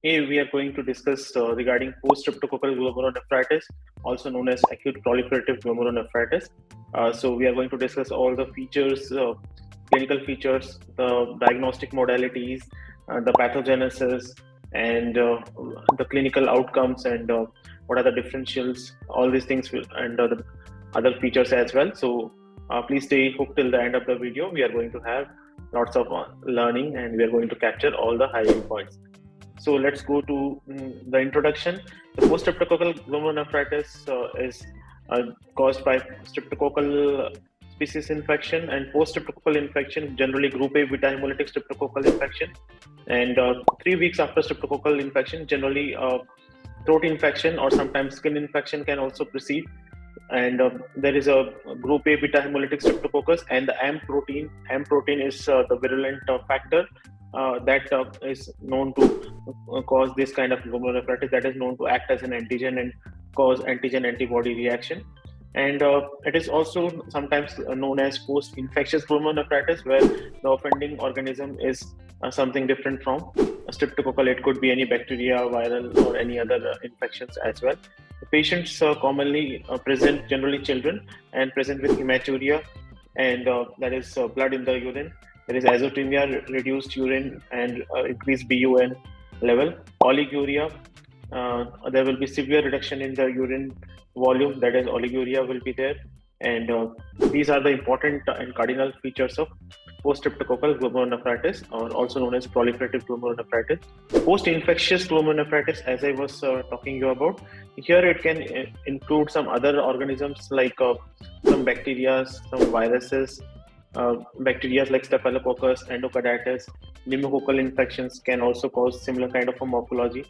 Here we are going to discuss regarding post-streptococcal glomerulonephritis, also known as acute proliferative glomerulonephritis. So we are going to discuss all the features, clinical features, the diagnostic modalities, the pathogenesis, and the clinical outcomes, and what are the differentials, all these things, and the other features as well. So please stay hooked till the end of the video. We are going to have lots of learning, and we are going to capture all the high-end points. So let's go to the introduction. The post-streptococcal glomerulonephritis is caused by streptococcal species infection, and post-streptococcal infection, generally group A beta hemolytic streptococcal infection. And 3 weeks after streptococcal infection, generally throat infection or sometimes skin infection can also precede. And there is a group A beta hemolytic streptococcus, and the M protein. M protein is the virulent factor that is known to cause this kind of glomerulonephritis, that is known to act as an antigen and cause antigen-antibody reaction. And it is also sometimes known as post-infectious glomerulonephritis, where the offending organism is something different from streptococcal. It could be any bacteria, viral, or any other infections as well. The patients commonly present, generally children, and present with hematuria, and that is blood in the urine. There is azotemia, reduced urine, and increased BUN level. Oliguria, there will be severe reduction in the urine volume, that is oliguria will be there. And these are the important and cardinal features of post-streptococcal glomerulonephritis, or also known as proliferative glomerulonephritis. Post-infectious glomerulonephritis, as I was talking you about, here it can include some other organisms like some bacteria, some viruses. Bacteria like Staphylococcus, Endocarditis, pneumococcal infections can also cause similar kind of a morphology.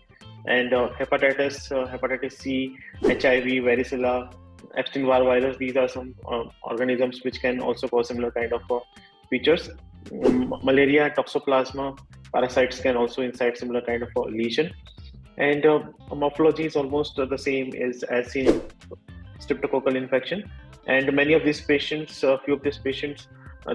And hepatitis C, HIV, varicella, Epstein-Barr virus, these are some organisms which can also cause similar kind of features. Malaria, toxoplasma, parasites can also incite similar kind of lesion. And morphology is almost the same as seen in streptococcal infection. And many of these patients, few of these patients,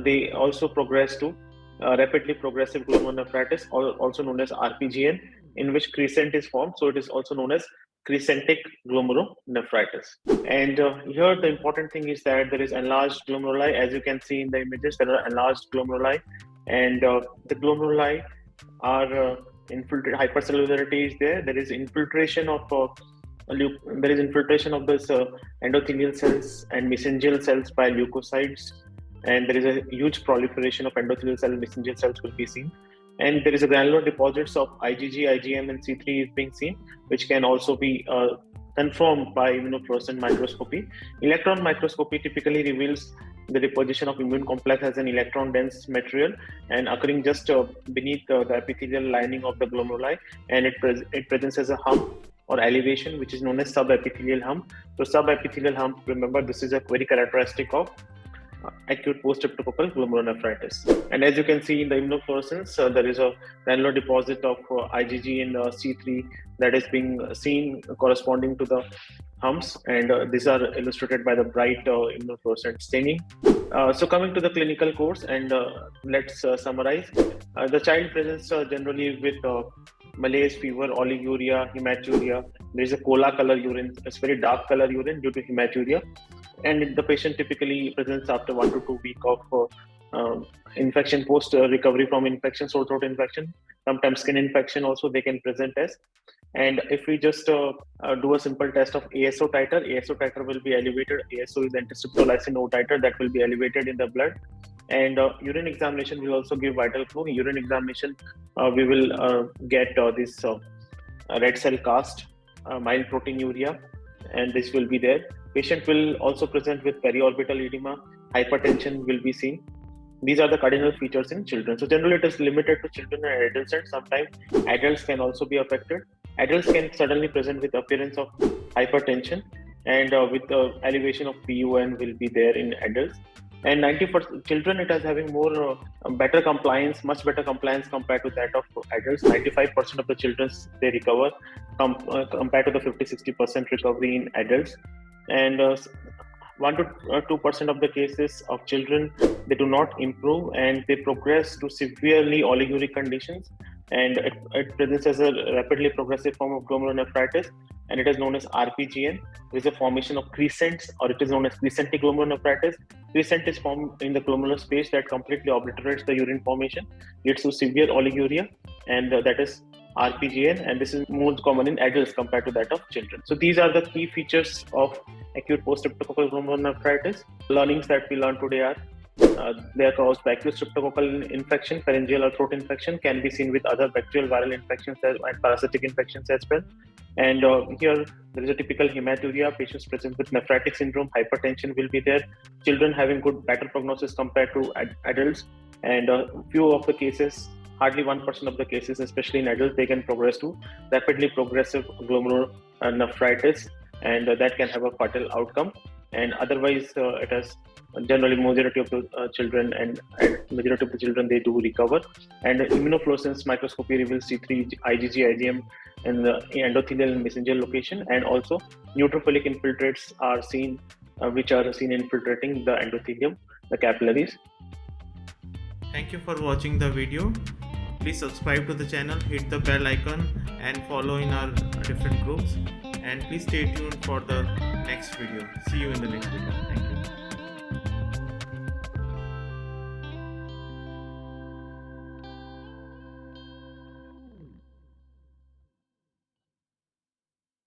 they also progress to rapidly progressive glomerulonephritis, also known as RPGN, in which crescent is formed. So it is also known as crescentic glomerulonephritis. And here the important thing is that there is enlarged glomeruli. As you can see in the images, there are enlarged glomeruli, and the glomeruli are infiltrated. Hypercellularity is there. There is infiltration of this endothelial cells and mesangial cells by leukocytes, and there is a huge proliferation of endothelial cell and mesangial cells will be seen. And there is a granular deposits of IgG, IgM, and C3 is being seen, which can also be confirmed by immunofluorescent microscopy. Electron microscopy typically reveals the deposition of immune complex as an electron-dense material and occurring just beneath the epithelial lining of the glomeruli, and it presents as a hump or elevation, which is known as subepithelial hump. So subepithelial hump, remember, this is a very characteristic of acute post-streptococcal glomerulonephritis. And as you can see in the immunofluorescence, there is a granular deposit of IgG and C3 that is being seen corresponding to the humps, and these are illustrated by the bright immunofluorescent staining. So coming to the clinical course, and let's summarize. The child presents generally with malaise, fever, oliguria, hematuria. There is a cola color urine, it's very dark color urine due to hematuria. And the patient typically presents after 1 to 2 weeks of infection, post recovery from infection, sore throat infection, sometimes skin infection also they can present as. And if we just do a simple test of ASO titer will be elevated. ASO is antistreptolysin O titer, that will be elevated in the blood. And urine examination will also give vital flow. In urine examination, we will get this red cell cast, mild proteinuria, and this will be there. Patient will also present with periorbital edema, hypertension will be seen. These are the cardinal features in children. So generally it is limited to children and adults, and sometimes adults can also be affected. Adults can suddenly present with appearance of hypertension, and with the elevation of BUN will be there in adults. And 90% children, it is having more better compliance, much better compliance compared to that of adults. 95% of the children, they recover compared to the 50-60% recovery in adults. And 1 to 2% of the cases of children, they do not improve and they progress to severely oliguric conditions. and it presents as a rapidly progressive form of glomerulonephritis, and it is known as RPGN. There is a formation of crescents, or it is known as crescentic glomerulonephritis. Crescent is formed in the glomerular space that completely obliterates the urine formation, leads to severe oliguria, and that is RPGN, and this is more common in adults compared to that of children. So these are the key features of acute post-streptococcal glomerulonephritis. Learnings that we learned today are they are caused by acute streptococcal infection, pharyngeal or throat infection, can be seen with other bacterial viral infections and parasitic infections as well. And here there is a typical hematuria. Patients present with nephritic syndrome, hypertension will be there. Children having better prognosis compared to adults, and few of the cases, hardly 1% of the cases, especially in adults, they can progress to rapidly progressive glomerulonephritis, and that can have a fatal outcome. And otherwise, it has generally majority of the children and majority of the children, they do recover. And immunofluorescence microscopy reveals C3, IgG, IgM in the endothelial and mesangial location, and also neutrophilic infiltrates are seen, which are seen infiltrating the endothelium, the capillaries. Thank you for watching the video. Please subscribe to the channel, hit the bell icon, and follow in our different groups. And please stay tuned for the next video. See you in the next video. Thank you.